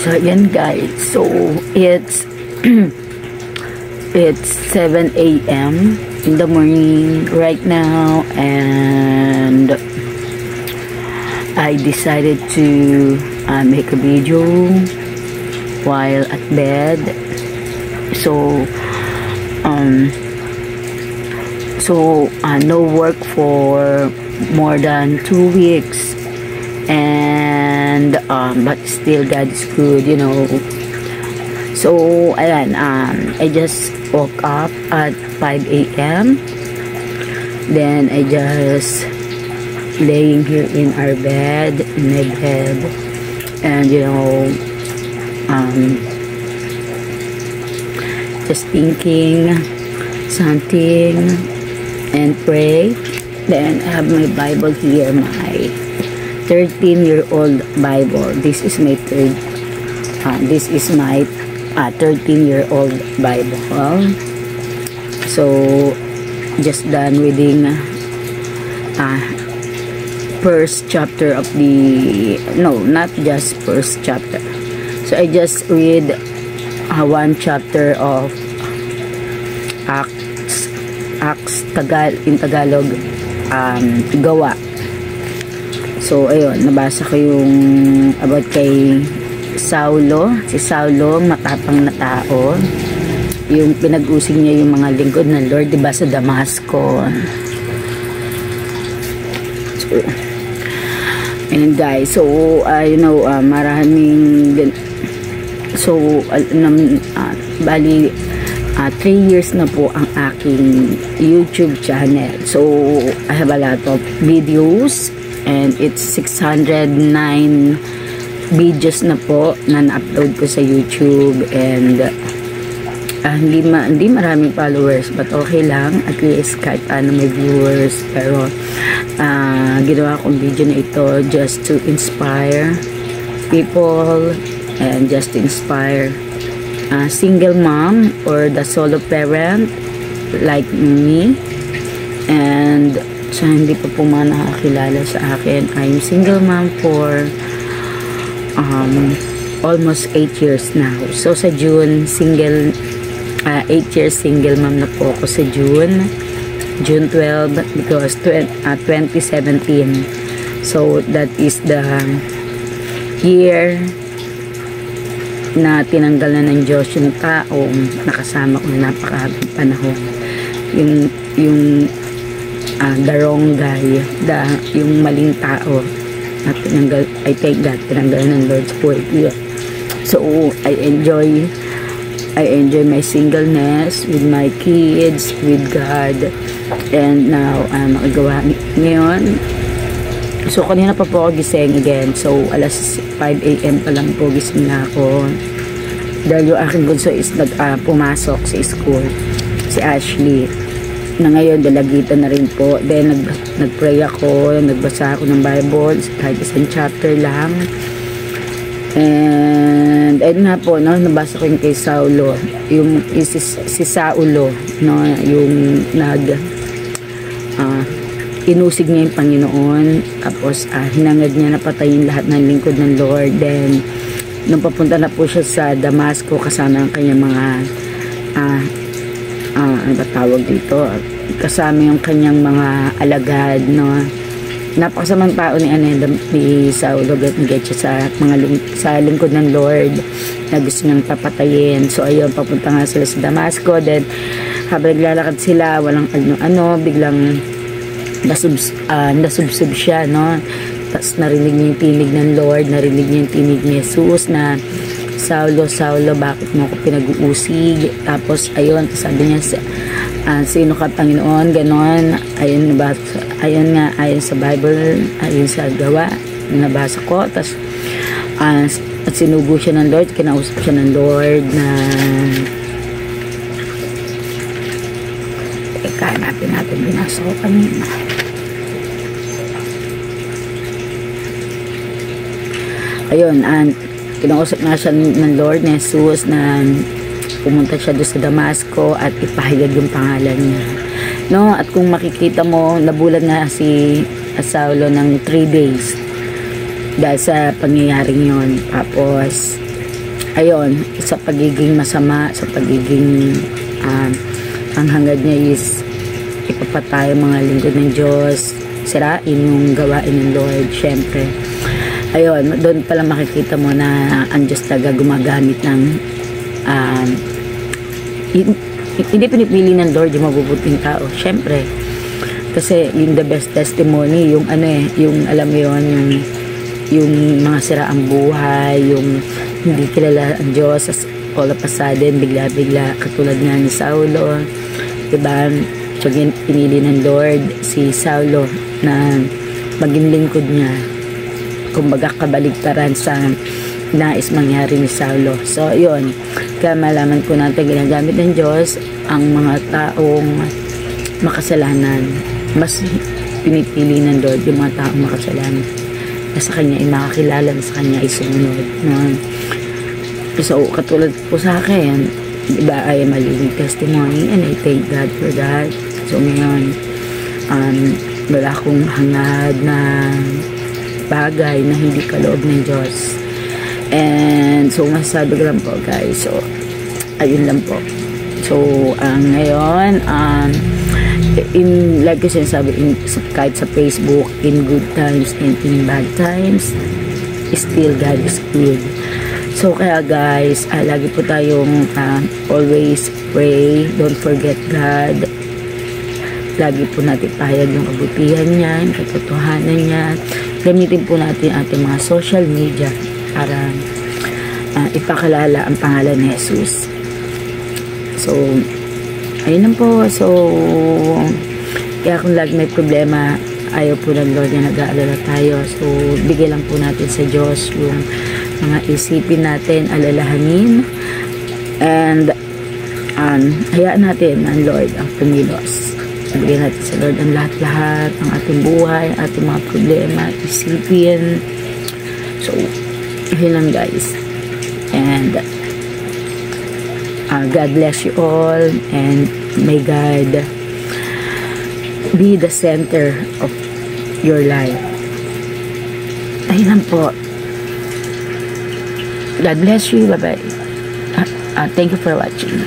So yan guys, so it's it's 7 a.m. in the morning right now, and I decided to make a video while at bed. So no work for more than 2 weeks, and but still God is good, you know. So ayan, I just woke up at 5 a.m. then I just laying here in our bed, in my bed, and you know, just thinking something and pray. Then I have my Bible here, my 13-year-old Bible. This is my 13-year-old Bible. So just done reading first chapter of the, no, not just first chapter. So I just read one chapter of Acts in Tagalog, Gawa. So ayun, nabasa ko yung about kay Saulo. Si Saulo, matapang na tao, yung pinag-usig niya yung mga lingkod ng Lord, diba, sa Damasco. So, and guys, so you know, maraming so bali 3 years na po ang aking YouTube channel. So I have a lot of videos, and it's 609 videos na po na na-upload ko sa YouTube, and hindi maraming followers, but okay lang, at least kahit ano may viewers. Pero ginawa kong video na ito just to inspire people, and just to inspire single mom or the solo parent like me. And sa hindi pa po mga nakakilala sa akin, I'm single mom for almost 8 years now. So sa June, 8 years single mom na po ako sa June 12, because 2017. So that is the year na tinanggal na ng Diyos yung taong nakasama ko na napakahabang panahon, yung the wrong guy, yung maling tao na tinanggal. I thank God, tinanggal ng Lord's word. Yeah. So I enjoy my singleness with my kids, with God, and now makagawa ngayon. So kanina pa po ako gising again. So alas 5 a.m. pa lang po gising na ako, dahil yung aking bunso is pumasok sa school, si Ashley, na ngayon dalagitan na rin po. Then nagpray ako, nagbasa ako ng Bible, kahit isang chapter lang. And nga po, no, nabasa ko yung kay Saulo, yung si Saulo, no, yung inusig niya yung Panginoon, tapos hinangad niya na patayin lahat ng lingkod ng Lord. Then nung papunta na po siya sa Damasco, kasama ang kanyang mga ano ba tawag dito, kasama yung kanyang mga alagad, no. Napakasamang tao ni Saulo, get siya sa lingkod ng Lord na gusto niyang papatayin. So ayun, papunta nga sila sa Damasco. Then habang naglalakad sila, walang ano, biglang nasubsob siya, no. Tapos narinig niya yung tinig ng Lord, narinig niya yung tinig ni Jesus na, Saulo, Saulo, bakit mo ako pinag-uusig? Tapos ayun, sabi niya, sino ka, Panginoon? Ganon. Ayun nga, ayon sa Bible, ayon sa Gawa, nabasa ko. Tapos at sinugo siya ng Lord, kinausap siya ng Lord na natin binasa ko kanina. Ayun, kinausap na siya ng Lord na Jesus na pumunta siya doon sa Damasco at ipahayag yung pangalan niya, no. At kung makikita mo, nabulag na si Saulo ng 3 days dahil sa pangyayaring yon. Tapos ayun, sa pagiging masama, sa pagiging ang hangad niya is ipapatay mga lingkod ng Diyos, sirain yung gawain ng Lord. Syempre, ayun, doon pala makikita mo na ang Diyos talaga gumagamit ng hindi pinipili ng Lord yung mabubuting tao. Syempre, kasi yung the best testimony, yung yung alam mo yun, yung mga siraang buhay, yung hindi kilala ang Diyos, as all of a sudden, bigla-bigla, katulad nga ni Saulo, diba? So, pinili ng Lord si Saulo na maging lingkod niya. Kumbaga, kabaligtaran sa nais mangyari ni Saulo. So, yun. Kaya malaman po natin, ginagamit ng Diyos ang mga taong makasalanan. Mas pinipili ng Lord yung mga taong makasalanan na sa Kanya ay makakilala, na sa Kanya ay sumunod. No? So, katulad po sa akin, diba, I am a living testimony and I thank God for that. So, ngayon, wala akong hangad na bagay na hindi kaloob ng Diyos. And, so, masasabi ko lang po, guys. So, ayun lang po. So, ngayon, like ko sinasabi, kahit sa Facebook, in good times and in bad times, still God is good. So, kaya guys, lagi po tayong always pray. Don't forget God. Lagi po natin pahayag yung kabutihan niya, yung katotohanan niya. Gamitin po natin ating mga social media para ipakalala ang pangalan ni Jesus. So, ayun lang po. So, kaya kung lagi may problema, ayaw po ng Lord na nag-aalala tayo. So, bigay lang po natin sa Diyos yung mga isipin natin, alalahanin, and hayaan natin ang Lord ang pumilos. Bigyan natin sa Lord ang lahat-lahat, ang ating buhay, ating mga problema, isipin. So, yun lang guys. And God bless you all, and may God be the center of your life. Ayun lang po. God bless you. Bye-bye. Thank you for watching.